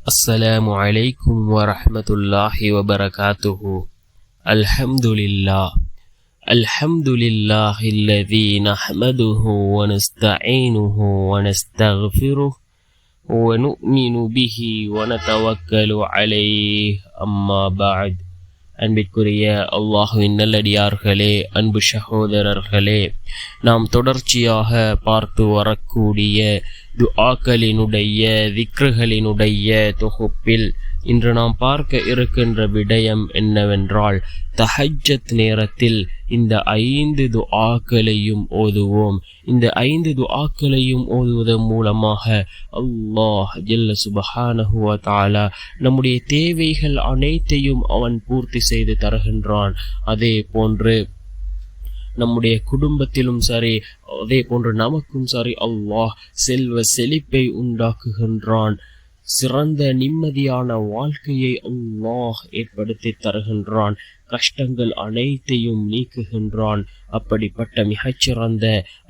السلام عليكم ورحمة الله وبركاته. الحمد لله الذي نحمده ونستعينه ونستغفره ونؤمن به ونتوكل عليه. أما بعد. அன்பிற்குரிய அல்லாஹுவின் நல்லடியார்களே, அன்பு சகோதரர்களே, நாம் தொடர்ச்சியாக பார்த்து வரக்கூடிய துஆக்களினுடைய திக்ருகளினுடைய தொகுப்பில் இன்று நாம் பார்க்க இருக்கின்ற விடயம் என்னவென்றால், தஹஜ்ஜத் நேரத்தில் இந்த 5 துஆக்களையும் ஓதுவோம். இந்த 5 துஆக்களையும் ஓதுவதன் மூலமாக அல்லாஹ் ஜல்ல சுப்ஹானஹு வ தஆலா நம்முடைய தேவைகள் அனைத்தையும் அவன் பூர்த்தி செய்து தருகின்றான். அதே போன்று நம்முடைய குடும்பத்திலும் சரி, அதே போன்று நமக்கும் சரி, அல்லாஹ் செல்வ செழிப்பை உண்டாக்குகின்றான். சிறந்த நிம்மதியான வாழ்க்கையை அல்லாஹ் ஏற்படுத்தி தருகின்றான். கஷ்டங்கள் அனைத்தையும் நீக்குகின்றான். அப்படிப்பட்ட மிகச்சிறந்த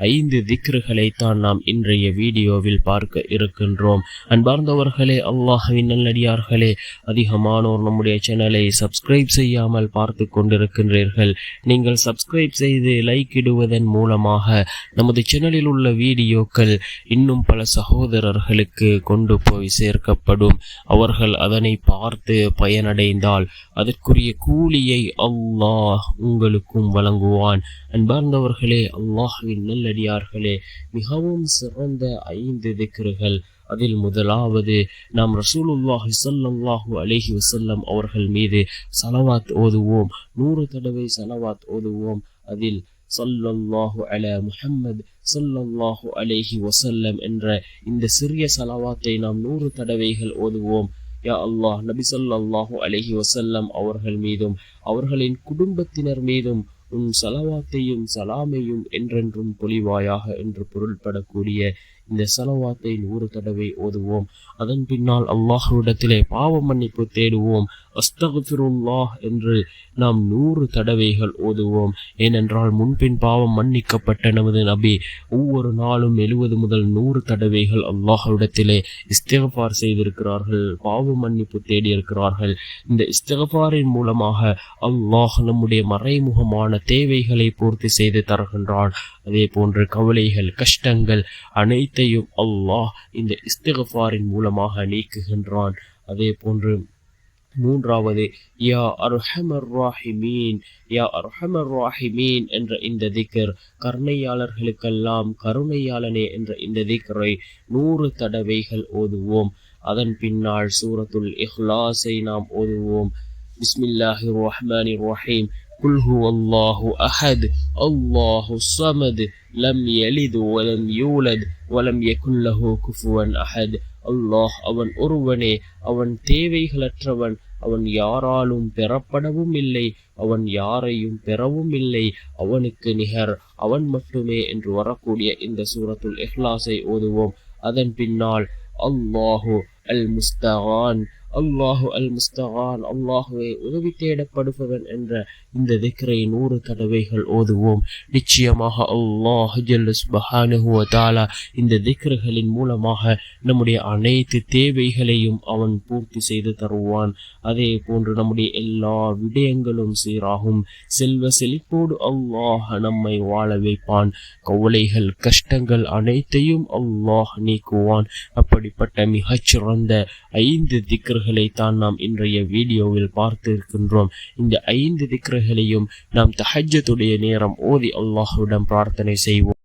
5 திக்ருகளை தான் நாம் இன்றைய வீடியோவில் பார்க்க இருக்கின்றோம். அன்பார்ந்தவர்களே, அல்லாஹ்வின் நல்லடியார்களே, அதிகமானோர் நம்முடைய சேனலை சப்ஸ்கிரைப் செய்யாமல் பார்த்து கொண்டிருக்கின்றீர்கள். நீங்கள் சப்ஸ்கிரைப் செய்து லைக் இடுவதன் மூலமாக நமது சேனலில் உள்ள வீடியோக்கள் இன்னும் பல சகோதரர்களுக்கு கொண்டு போய் சேர்க்கப்படும். அவர்கள் அதனை பார்த்து பயனடைந்தால் அதற்குரிய கூலியை அல்லாஹ் உங்களுக்கும் வழங்குவான். அன்பார்ந்தவர்களே, அல்லாஹ்வின் நல்லடியார்களே, மிகவும் சிறந்த 5 திக்ருகள். அதில் முதலாவது, நாம் ரசூலுல்லாஹி ஸல்லல்லாஹு அலைஹி வஸல்லம் அவர்கள் மீது ஸலவாத் ஓதுவோம். 100 தடவை ஸலவாத் ஓதுவோம். அதில் ஸல்லல்லாஹு அலா முஹம்மத் ஸல்லல்லாஹு அலைஹி வஸல்லம் என்ற இந்த சிறிய ஸலவாத்தை நாம் 100 தடவைகள் ஓதுவோம். யா அல்லாஹ், நபி ஸல்லல்லாஹு அலைஹி வஸல்லம் அவர்கள் மீதும் அவர்களின் குடும்பத்தினர் மீதும் உன் ஸலவாத்தையும் சலாமையும் என்றென்றும் பொழிவாயாக என்று பொருள்படக்கூடிய இந்த ஸலவாத்தை 100 தடவை ஓதுவோம். அதன் பின்னால் அல்லாஹ்விடத்திலே பாவ மன்னிப்பு தேடுவோம். அஸ்தக்ஃபிருல்லாஹ் என்று நாம் 100 தடவைகள் ஓதுவோம். ஏனென்றால் முன்பின் பாவம் மன்னிக்கப்பட்ட நமது நபி ஒவ்வொரு நாளும் 70 முதல் 100 தடவைகள் அல்லாஹ்விடத்திலே இஸ்திக்ஃபார் செய்திருக்கிறார்கள், பாவ மன்னிப்பு தேடியிருக்கிறார்கள். இந்த இஸ்திக்ஃபாரின் மூலமாக அல்லாஹ் நம்முடைய மறைமுகமான தேவைகளை பூர்த்தி செய்து தருகின்றான். அதே போன்று கவலைகள், கஷ்டங்கள் அனைத்தையும் அல்லாஹ் இந்த இஸ்திக்ஃபாரின் மூலமாக நீக்குகின்றான். அதே போன்று மூன்றாவது, யா அர்ஹமர் ராஹிமீன், யா அர்ஹமர் ராஹிமீன் என்ற இந்த திக்ர், கருணையாளர்களுக்கெல்லாம் கருணையாளனே என்ற இந்த திக்ரை 100 தடவைகள் ஓதுவோம். அதன் பின்னால் சூரத்துல் இஹ்லாஸை நாம் ஓதுவோம். பிஸ்மில்லாஹிர் ரஹ்மானிர் ரஹீம். குல் ஹுவல்லாஹு அஹத் அல்லாஹு ஸமத் லம் யலித் வலம் யூலத் வலம் யகுல் லஹு குஃபுவன் அஹத். அல்லாஹ் அவன் ஒருவனே, அவன் தேவைகளற்றவன், அவன் யாராலும் பெறப்படவும் இல்லை, அவன் யாரையும் பெறவும் இல்லை, அவனுக்கு நிகர் அவன் மட்டுமே என்று வரக்கூடிய இந்த சூரத்துல் இஹ்லாஸை ஓதுவோம். அதன் பின்னால் அல்லாஹு அல் முஸ்தகான், அல்லாஹு அல் முஸ்தகான், அல்லாஹுவே உதவி தேடப்படுபவன் என்ற இந்த திக்ரை 100 தடவைகள் ஓதுவோம். நிச்சயமாக அல்லாஹ் ஜல்ல சுப்ஹானஹு வ தஆலா இந்த திக்ருகளின் மூலமாக நம்முடைய அனைத்து தேவைகளையும் அவன் பூர்த்தி செய்து தருவான். அதே போன்று நம்முடைய எல்லா விடயங்களும் சீராகும். செல்வ செழிப்போடு அல்லாஹ் நம்மை வாழ வைப்பான். கவலைகள், கஷ்டங்கள் அனைத்தையும் அல்லாஹ் நீக்குவான். அப்படிப்பட்ட மிகச்சிறந்த 5 திக்ருகளை தான் நாம் இன்றைய வீடியோவில் பார்த்து இருக்கின்றோம். இந்த 5 திக்ருகளையும் நாம் தஹஜ்ஜுடைய நேரம் ஓதி அல்லாஹ்விடம் பிரார்த்தனை செய்வோம்.